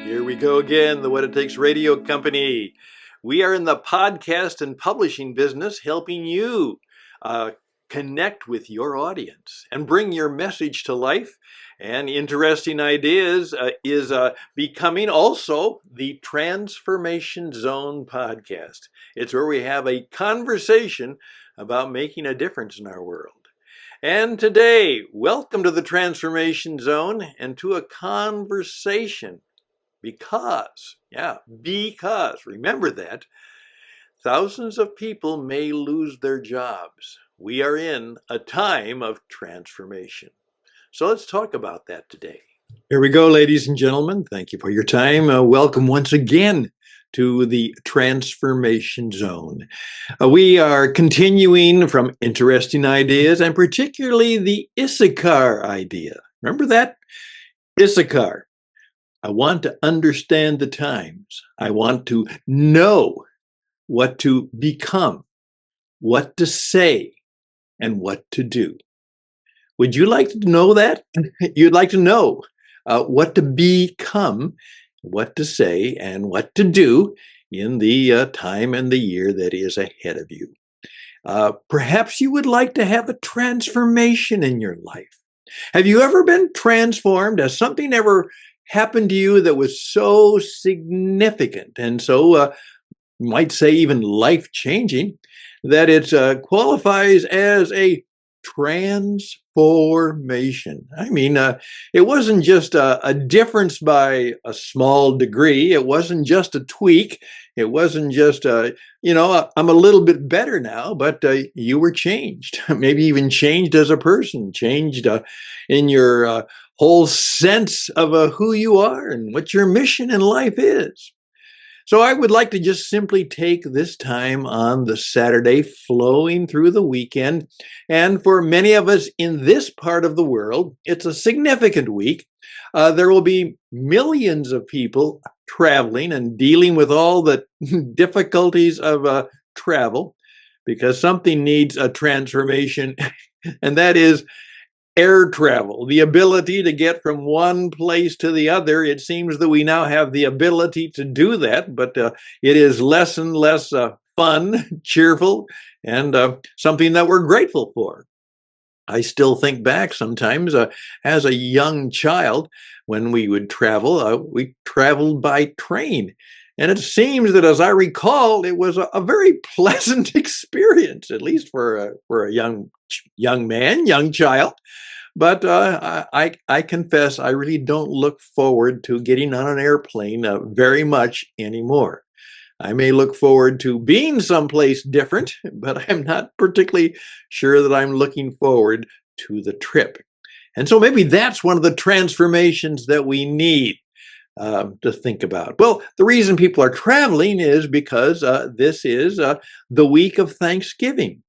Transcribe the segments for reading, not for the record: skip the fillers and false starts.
Here we go again, the What It Takes Radio Company. We are in the podcast and publishing business, helping you connect with your audience and bring your message to life. And Interesting Ideas is becoming also the Transformation Zone podcast. It's where we have a conversation about making a difference in our world. And today, welcome to the Transformation Zone and to a conversation. Because, remember that, thousands of people may lose their jobs. We are in a time of transformation. So let's talk about that today. Here we go, ladies and gentlemen. Thank you for your time. Welcome once again to the Transformation Zone. We are continuing from Interesting Ideas, and particularly the Issachar idea. Remember that? Issachar. I want to understand the times. I want to know what to become, what to say, and what to do. Would you like to know that? You'd like to know what to become, what to say, and what to do in the time and the year that is ahead of you. Perhaps you would like to have a transformation in your life. Have you ever been transformed? Has something ever happened to you that was so significant and so, you might say even life-changing, that it qualifies as a transformation? I mean, it wasn't just a difference by a small degree. It wasn't just a tweak. It wasn't just, I'm a little bit better now, but you were changed. Maybe even changed as a person, changed in your whole sense of who you are and what your mission in life is. So I would like to just simply take this time on the Saturday flowing through the weekend. And for many of us in this part of the world, it's a significant week. There will be millions of people traveling and dealing with all the difficulties of travel, because something needs a transformation, and that is air travel, the ability to get from one place to the other. It seems that we now have the ability to do that, but it is less and less fun, cheerful, and something that we're grateful for. I still think back sometimes as a young child when we would travel. We traveled by train. And it seems that, as I recall, it was a very pleasant experience, at least for a young man, young child. But I confess I really don't look forward to getting on an airplane very much anymore. I may look forward to being someplace different, but I'm not particularly sure that I'm looking forward to the trip. And so maybe that's one of the transformations that we need to think about. Well, the reason people are traveling is because this is the week of Thanksgiving.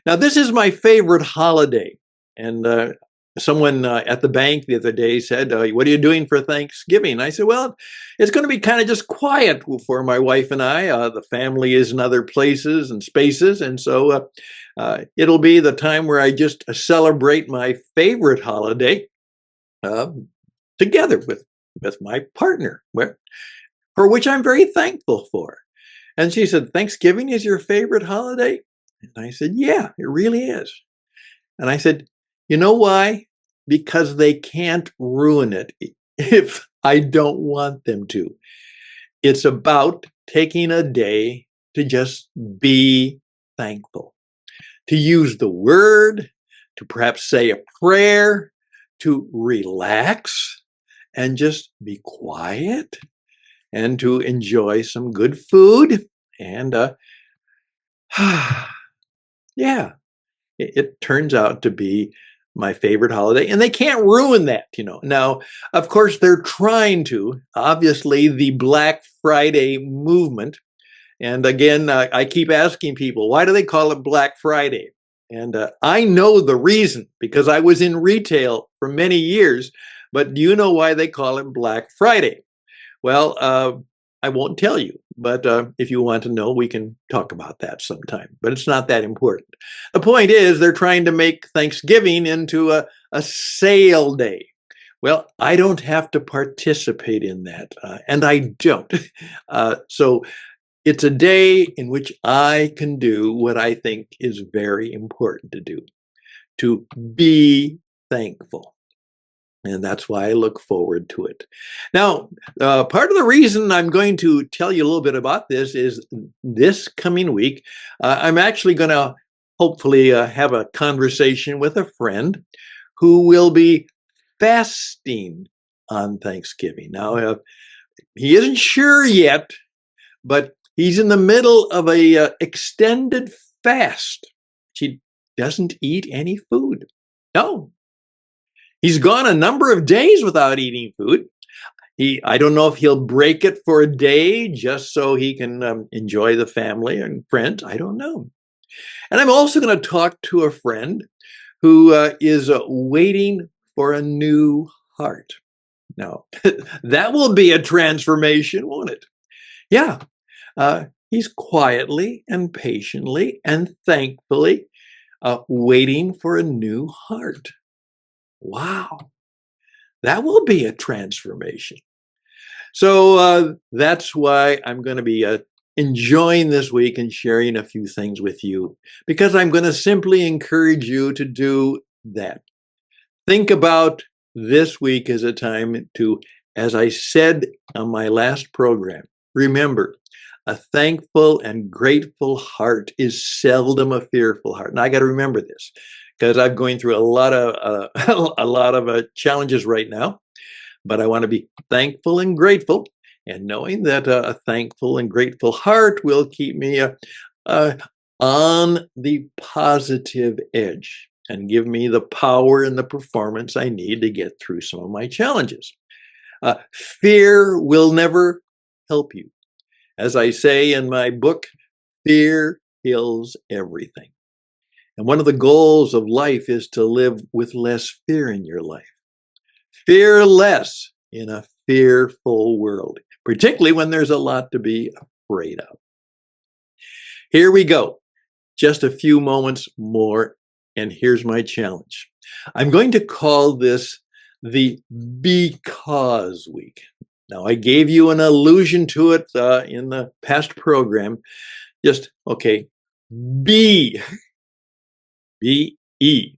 Now, this is my favorite holiday. And someone at the bank the other day said, what are you doing for Thanksgiving? I said, well, it's going to be kind of just quiet for my wife and I. The family is in other places and spaces. And so it'll be the time where I just celebrate my favorite holiday together with my partner, for which I'm very thankful for. And she said, Thanksgiving is your favorite holiday? And I said, yeah, it really is. And I said, you know why? Because they can't ruin it if I don't want them to. It's about taking a day to just be thankful, to use the word, to perhaps say a prayer, to relax and just be quiet, and to enjoy some good food. And it turns out to be my favorite holiday, and they can't ruin that, Now, of course, they're trying to. Obviously, the Black Friday movement. And again, I keep asking people, why do they call it Black Friday? And I know the reason, because I was in retail for many years. But do you know why they call it Black Friday? Well, I won't tell you, but if you want to know, we can talk about that sometime. But it's not that important. The point is, they're trying to make Thanksgiving into a sale day, Well, I don't have to participate in that, and I don't. So it's a day in which I can do what I think is very important to do, to be thankful. And that's why I look forward to it. Now, part of the reason I'm going to tell you a little bit about this is this coming week, I'm actually going to hopefully have a conversation with a friend who will be fasting on Thanksgiving. Now, he isn't sure yet, but he's in the middle of a extended fast. He doesn't eat any food. No, he's gone a number of days without eating food. I don't know if he'll break it for a day just so he can enjoy the family and friends. I don't know. And I'm also going to talk to a friend who is waiting for a new heart. Now, that will be a transformation, won't it? Yeah. He's quietly and patiently and thankfully waiting for a new heart. Wow. That will be a transformation. So that's why I'm going to be enjoying this week and sharing a few things with you, because I'm going to simply encourage you to do that. Think about this week as a time to, as I said on my last program, remember, a thankful and grateful heart is seldom a fearful heart. And I got to remember this because I'm going through a lot of challenges right now. But I want to be thankful and grateful, and knowing that a thankful and grateful heart will keep me on the positive edge and give me the power and the performance I need to get through some of my challenges. Fear will never help you. As I say in my book, fear kills everything. And one of the goals of life is to live with less fear in your life. Fear less in a fearful world, particularly when there's a lot to be afraid of. Here we go. Just a few moments more, and here's my challenge. I'm going to call this the Because Week. Now, I gave you an allusion to it in the past program. Just, okay, B, B-E,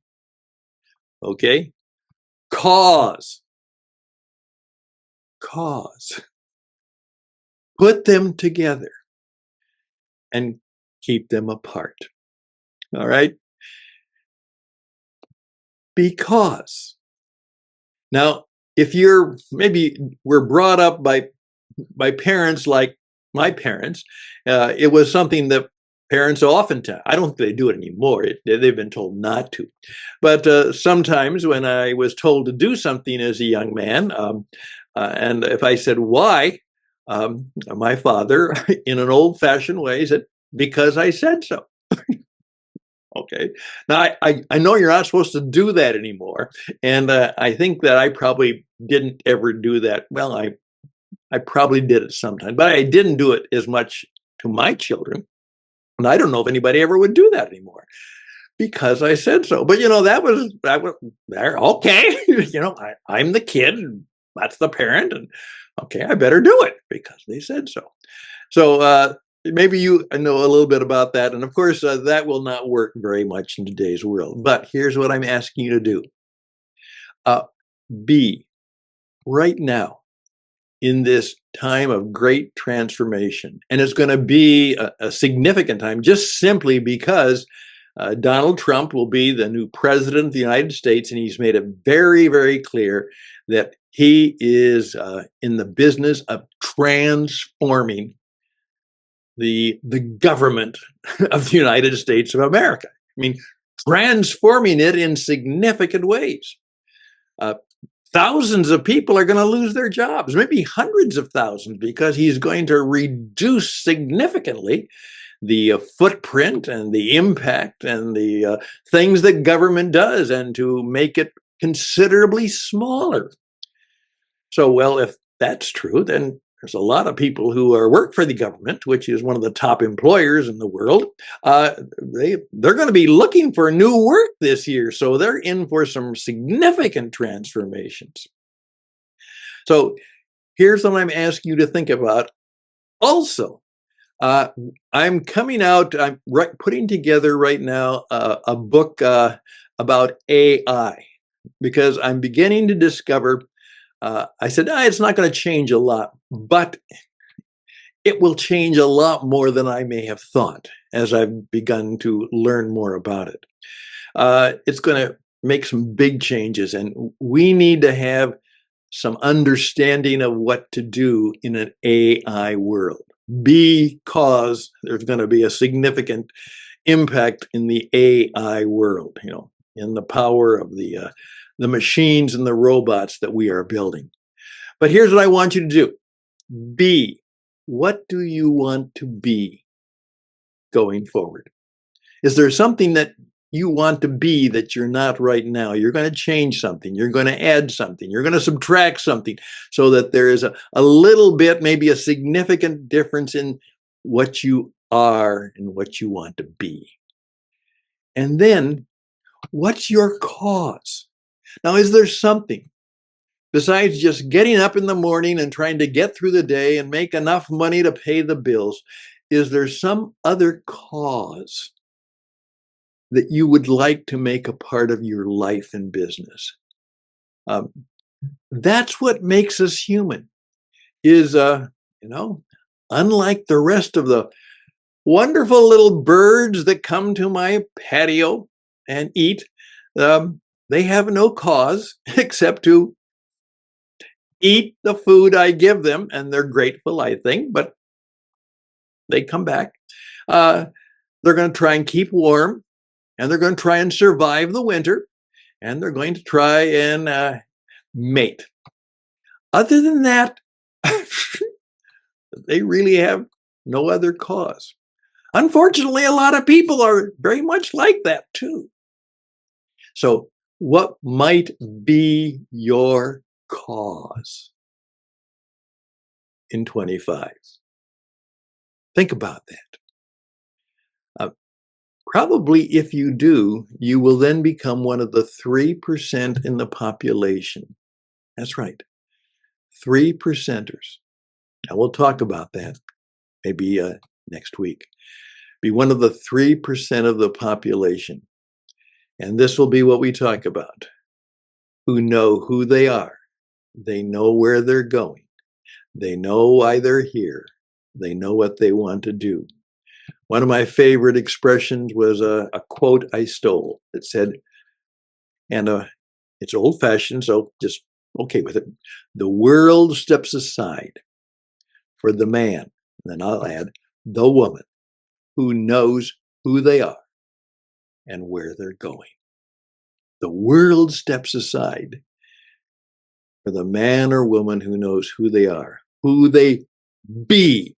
okay? Cause. Put them together and keep them apart. All right? Because. Now, if we're brought up by parents like my parents, it was something that parents often tell. I don't think they do it anymore. They've been told not to. But sometimes when I was told to do something as a young man, and if I said why, my father, in an old-fashioned way, said, because I said so. Okay. Now, I know you're not supposed to do that anymore. And I think that I probably didn't ever do that. Well, I probably did it sometime, but I didn't do it as much to my children. And I don't know if anybody ever would do that anymore because I said so. But, that was there. Okay. I'm the kid. And that's the parent. And okay, I better do it because they said so. So maybe you know a little bit about that. And of course, that will not work very much in today's world. But here's what I'm asking you to do. Be right now in this time of great transformation. And it's going to be a significant time just simply because Donald Trump will be the new president of the United States. And he's made it very, very clear that he is in the business of transforming the government of the United States of America. I mean, transforming it in significant ways. Thousands of people are going to lose their jobs, maybe hundreds of thousands, because he's going to reduce significantly the footprint and the impact and the things that government does, and to make it considerably smaller. So, well, if that's true, then there's a lot of people who work for the government, which is one of the top employers in the world. They're going to be looking for new work this year. So they're in for some significant transformations. So here's what I'm asking you to think about. Also, uh, I'm coming out. I'm putting together right now a book about AI because I'm beginning to discover. I said, it's not going to change a lot, but it will change a lot more than I may have thought as I've begun to learn more about it. It's going to make some big changes, and we need to have some understanding of what to do in an AI world because there's going to be a significant impact in the AI world, in the power of the machines and the robots that we are building. But here's what I want you to do. Be. What do you want to be going forward? Is there something that you want to be that you're not right now? You're going to change something. You're going to add something. You're going to subtract something so that there is a little bit, maybe a significant difference in what you are and what you want to be. And then, what's your cause? Now, is there something besides just getting up in the morning and trying to get through the day and make enough money to pay the bills? Is there some other cause that you would like to make a part of your life and business? Um, that's what makes us human. Is unlike the rest of the wonderful little birds that come to my patio and eat, they have no cause except to eat the food I give them, and they're grateful, I think, but they come back. They're going to try and keep warm, and they're going to try and survive the winter, and they're going to try and mate. Other than that, they really have no other cause. Unfortunately, a lot of people are very much like that too. So, what might be your cause in 25? Think about that. Probably if you do, you will then become one of the 3% in the population. That's right, 3%ers. Now, we'll talk about that maybe next week. Be one of the 3% of the population. And this will be what we talk about. Who know who they are. They know where they're going. They know why they're here. They know what they want to do. One of my favorite expressions was a quote I stole that said, and it's old fashioned, so just okay with it. The world steps aside for the man, and then I'll add, the woman who knows who they are and where they're going. The world steps aside for the man or woman who knows who they are, who they be,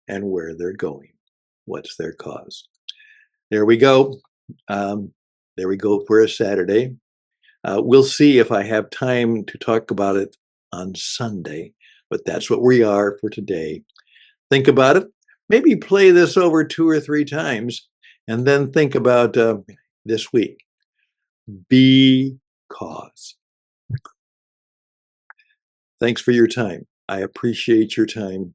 and where they're going. What's their cause? There we go. There we go for a Saturday. We'll see if I have time to talk about it on Sunday, but that's what we are for today. Think about it. Maybe play this over 2 or 3 times, and then think about this week. Because. Thanks for your time. I appreciate your time.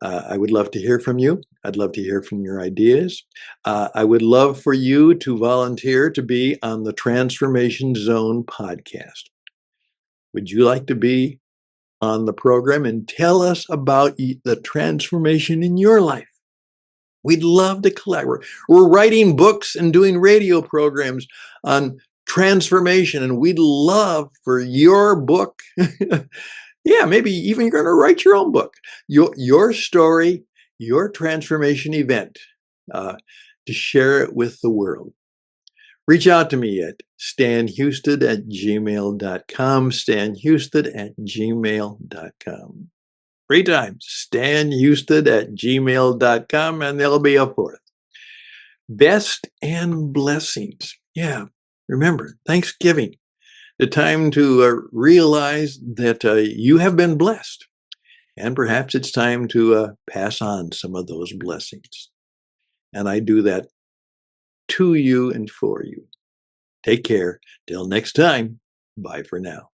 I would love to hear from you. I'd love to hear from your ideas. I would love for you to volunteer to be on the Transformation Zone podcast. Would you like to be on the program and tell us about the transformation in your life? We'd love to collaborate. We're writing books and doing radio programs on transformation, and we'd love for your book. Yeah, maybe even you're going to write your own book, your story, your transformation event, to share it with the world. Reach out to me at stanhouston@gmail.com, stanhouston@gmail.com. 3 times, stanhouston@gmail.com, and there'll be a 4th. Best and blessings. Yeah, remember, Thanksgiving. The time to realize that you have been blessed. And perhaps it's time to pass on some of those blessings. And I do that to you and for you. Take care. Till next time. Bye for now.